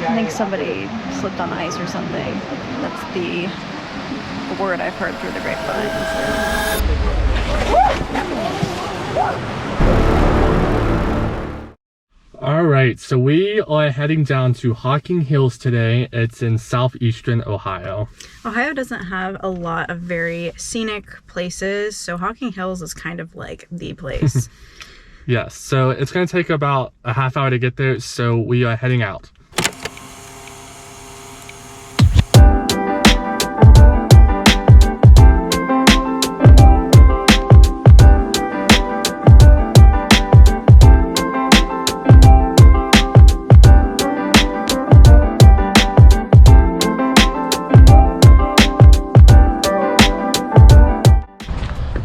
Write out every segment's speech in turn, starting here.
I think somebody slipped on ice or something. That's the word I've heard through the grapevine. Alright, so we are heading down to Hocking Hills today. It's in southeastern Ohio. Ohio doesn't have a lot of very scenic places, so Hocking Hills is kind of like the place. Yes, so it's going to take about a half hour to get there, so we are heading out.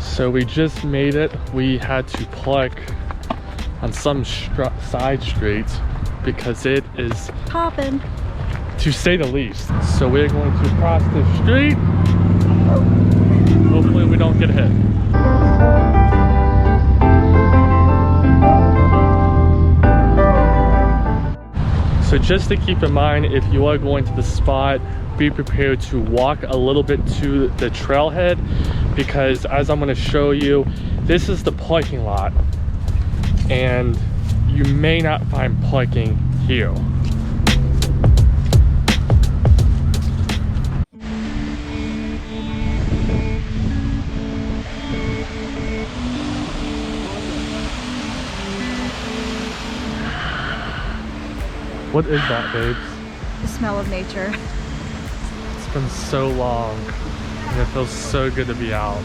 So we just made it. We had to park on some side streets because it is Poppin', to say the least. So we're going to cross the street. Hopefully we don't get hit. So just to keep in mind, if you are going to the spot, be prepared to walk a little bit to the trailhead, because as I'm going to show you, this is the parking lot and you may not find parking here. What is that, babes? the smell of nature. It's been so long and it feels so good to be out.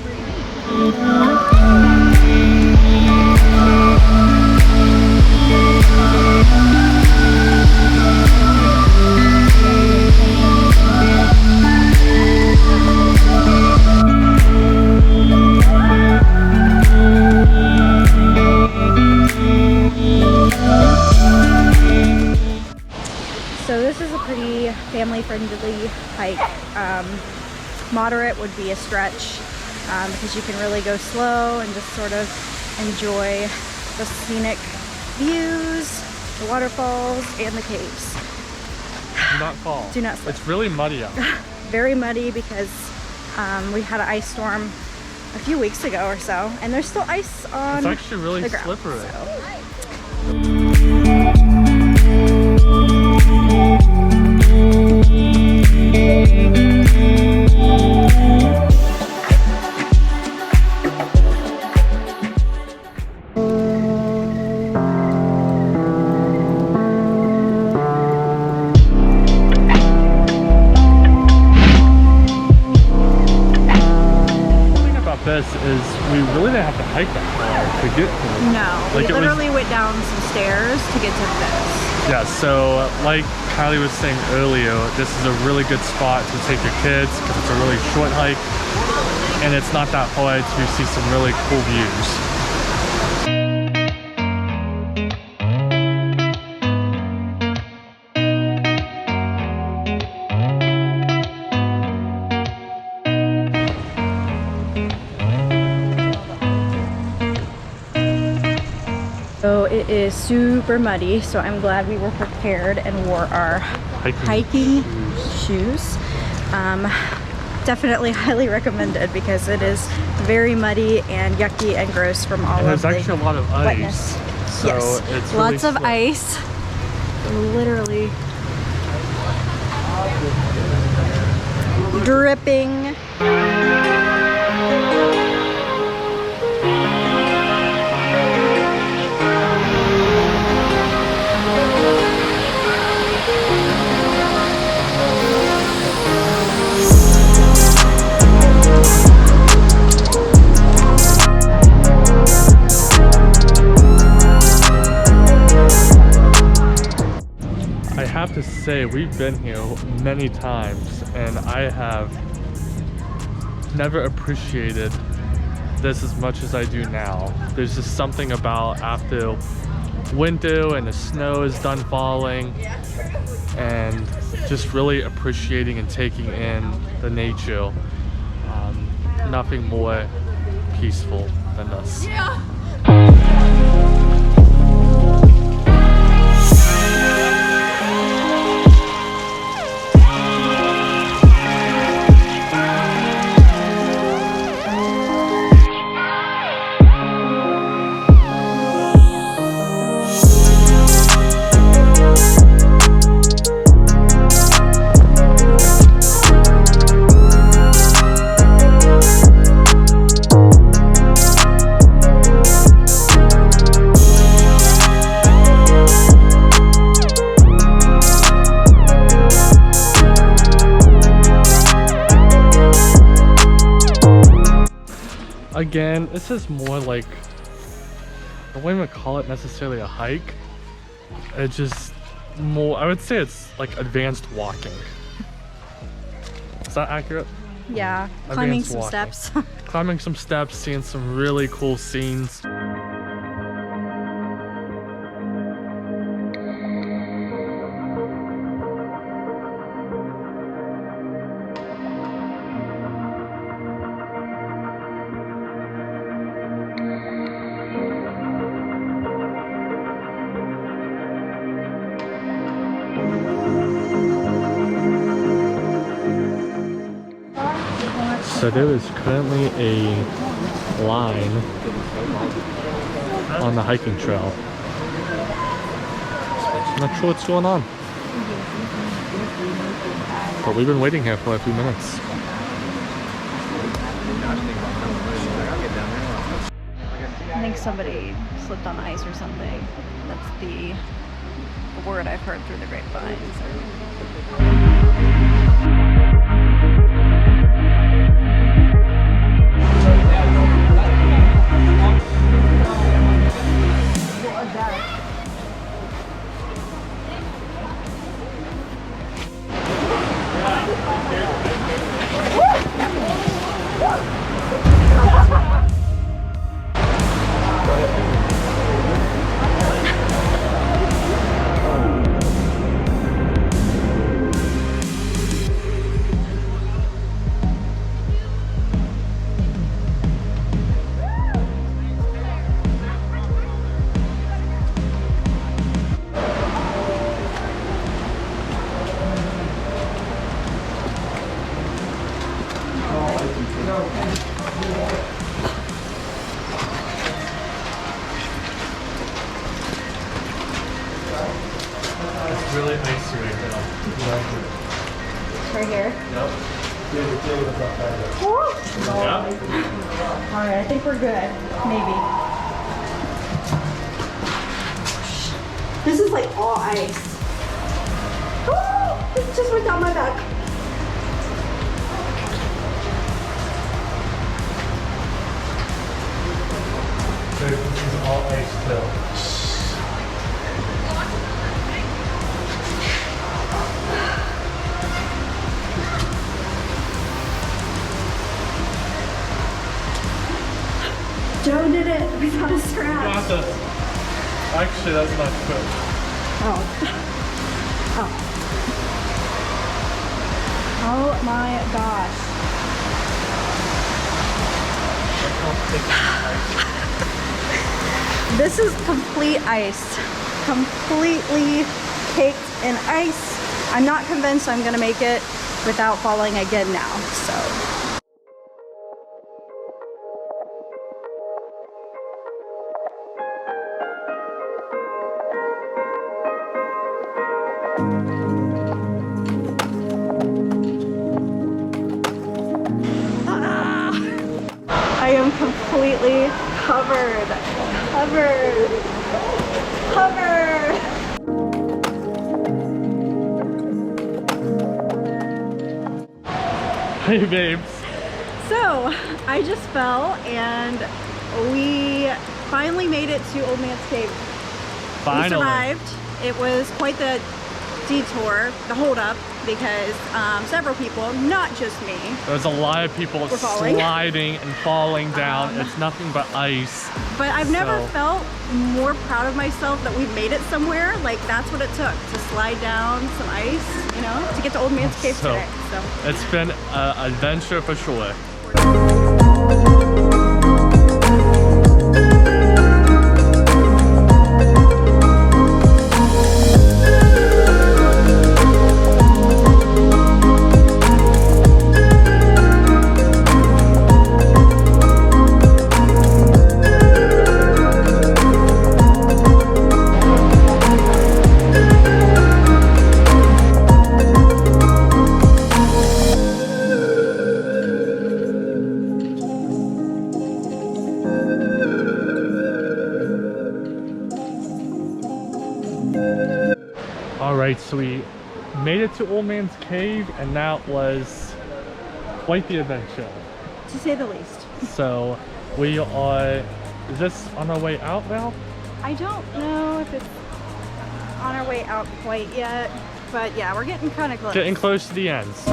So this is a pretty family-friendly hike. Moderate would be a stretch because you can really go slow and just sort of enjoy the scenic views, the waterfalls, and the caves. Do not fall. Do not slip. It's really muddy out. Very muddy because we had an ice storm a few weeks ago or so, and there's still ice on the ground. It's actually really slippery. This is, we really didn't have to hike that far to get to it. No, like we literally went down some stairs to get to this. Yeah, so like Kylie was saying earlier, this is a really good spot to take your kids because it's a really short hike and it's not that hard to see some really cool views. So it is super muddy, so I'm glad we were prepared and wore our hiking shoes. Definitely highly recommended because it is very muddy and yucky and gross from all of the There's actually a lot of ice. wetness. So yes, it's lots really of ice. Literally dripping. I have to say, we've been here many times and I have never appreciated this as much as I do now. There's just something about after winter and the snow is done falling and just really appreciating and taking in the nature. Nothing more peaceful than this. Yeah. Again, this is more like, I wouldn't even call it necessarily a hike. It's just more, I would say it's like advanced walking. Is that accurate? Yeah, climbing Advanced some walking. steps. Climbing some steps, seeing some really cool scenes. So there is currently a line on the hiking trail. I'm not sure what's going on. But we've been waiting here for a few minutes. I think somebody slipped on ice or something. That's the word I've heard through the grapevine. It's really icy right now. Right here. Yep. Woo! Yeah. Alright, I think we're good. Maybe. This is like all ice. Oh, it just went down my back. So this is all ice too. Joe did it without a scratch. Got this. Actually, that's not good. Oh. Oh. Oh my gosh. This is complete ice. Completely caked in ice. I'm not convinced I'm gonna make it without falling again now, so. I am completely covered. Covered. Hey babes. So, I just fell and we finally made it to Old Man's Cave. Finally. We survived. It was quite the detour, the holdup, because several people, not just me. There's a lot of people sliding and falling down. It's nothing but ice. But I've never felt more proud of myself that we've made it somewhere. Like, that's what it took to slide down some ice, you know, to get to Old Man's Cave today. So it's been an adventure for sure. Alright, so we made it to Old Man's Cave, and that was quite the adventure. to say the least. So We are, is this on our way out now? I don't know if it's on our way out quite yet, but yeah, we're getting kind of close. Getting close to the ends.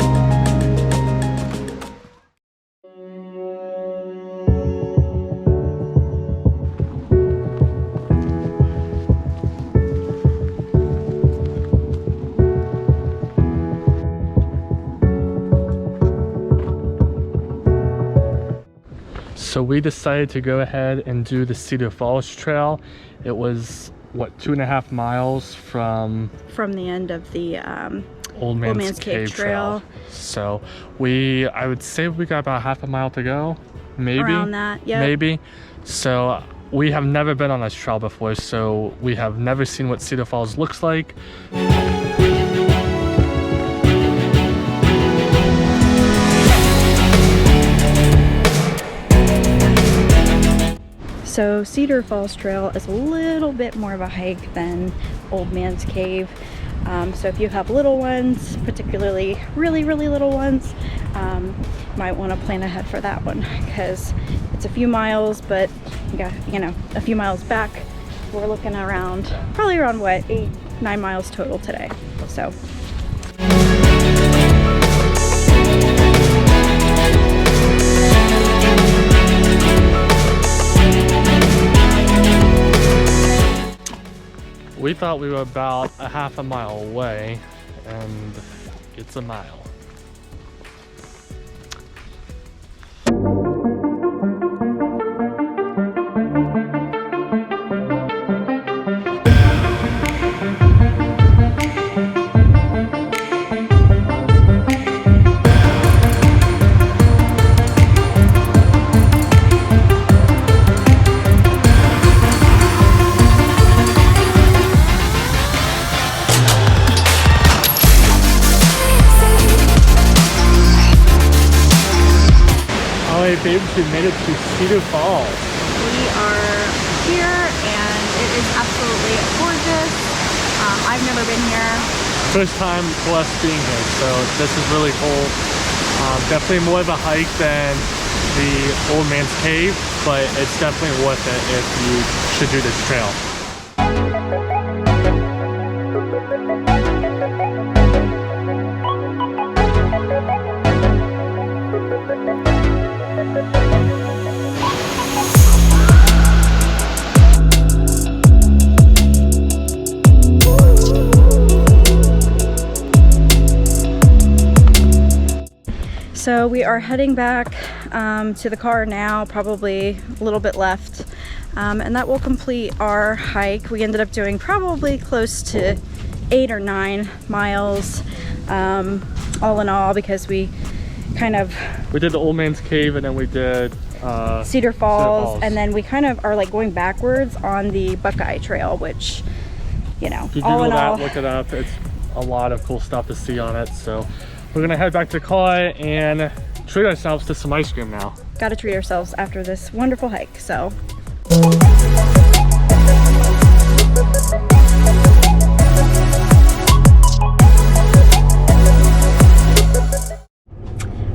So we decided to go ahead and do the Cedar Falls trail. It was, what, 2.5 miles from the end of the Old Man's Cave trail. So I would say we got about half a mile to go, maybe. Around that, yeah. Maybe. So we have never been on this trail before, so we have never seen what Cedar Falls looks like. So Cedar Falls Trail is a little bit more of a hike than Old Man's Cave. So if you have little ones, particularly really little ones, might want to plan ahead for that one because it's a few miles, but you got, you know, a few miles back. We're looking around, probably around what, 8-9 miles total today. So. We thought we were about a half a mile away, and it's a mile. Babes, we made it to Cedar Falls. We are here and it is absolutely gorgeous. I've never been here. First time for us being here, so this is really cool. Definitely more of a hike than the Old Man's Cave, but it's definitely worth it if you should do this trail. So we are heading back to the car now, probably a little bit left, and that will complete our hike. We ended up doing probably close to 8 or 9 miles all in all, because we did the Old Man's Cave and then we did Cedar Falls, and then we kind of are like going backwards on the Buckeye Trail, which, you know, if you all Google in that, all, look it up. It's a lot of cool stuff to see on it. So we're gonna head back to the car and treat ourselves to some ice cream now. Gotta treat ourselves after this wonderful hike, so.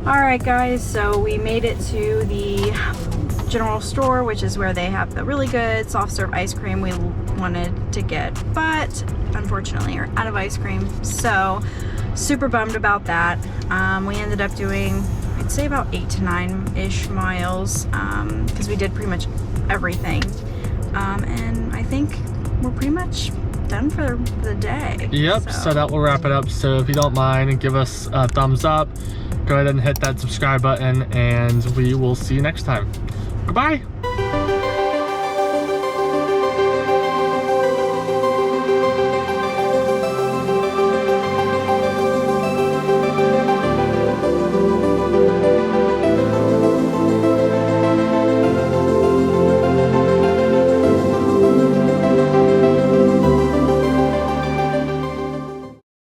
Alright guys, so we made it to the general store, which is where they have the really good soft serve ice cream we wanted to get, but unfortunately are out of ice cream, so super bummed about that. We ended up doing, I'd say, about 8 to 9-ish miles, because we did pretty much everything, and I think we're pretty much done for the day. Yep, so that will wrap it up. So if you don't mind, give us a thumbs up, go ahead and hit that subscribe button, and we will see you next time. Goodbye.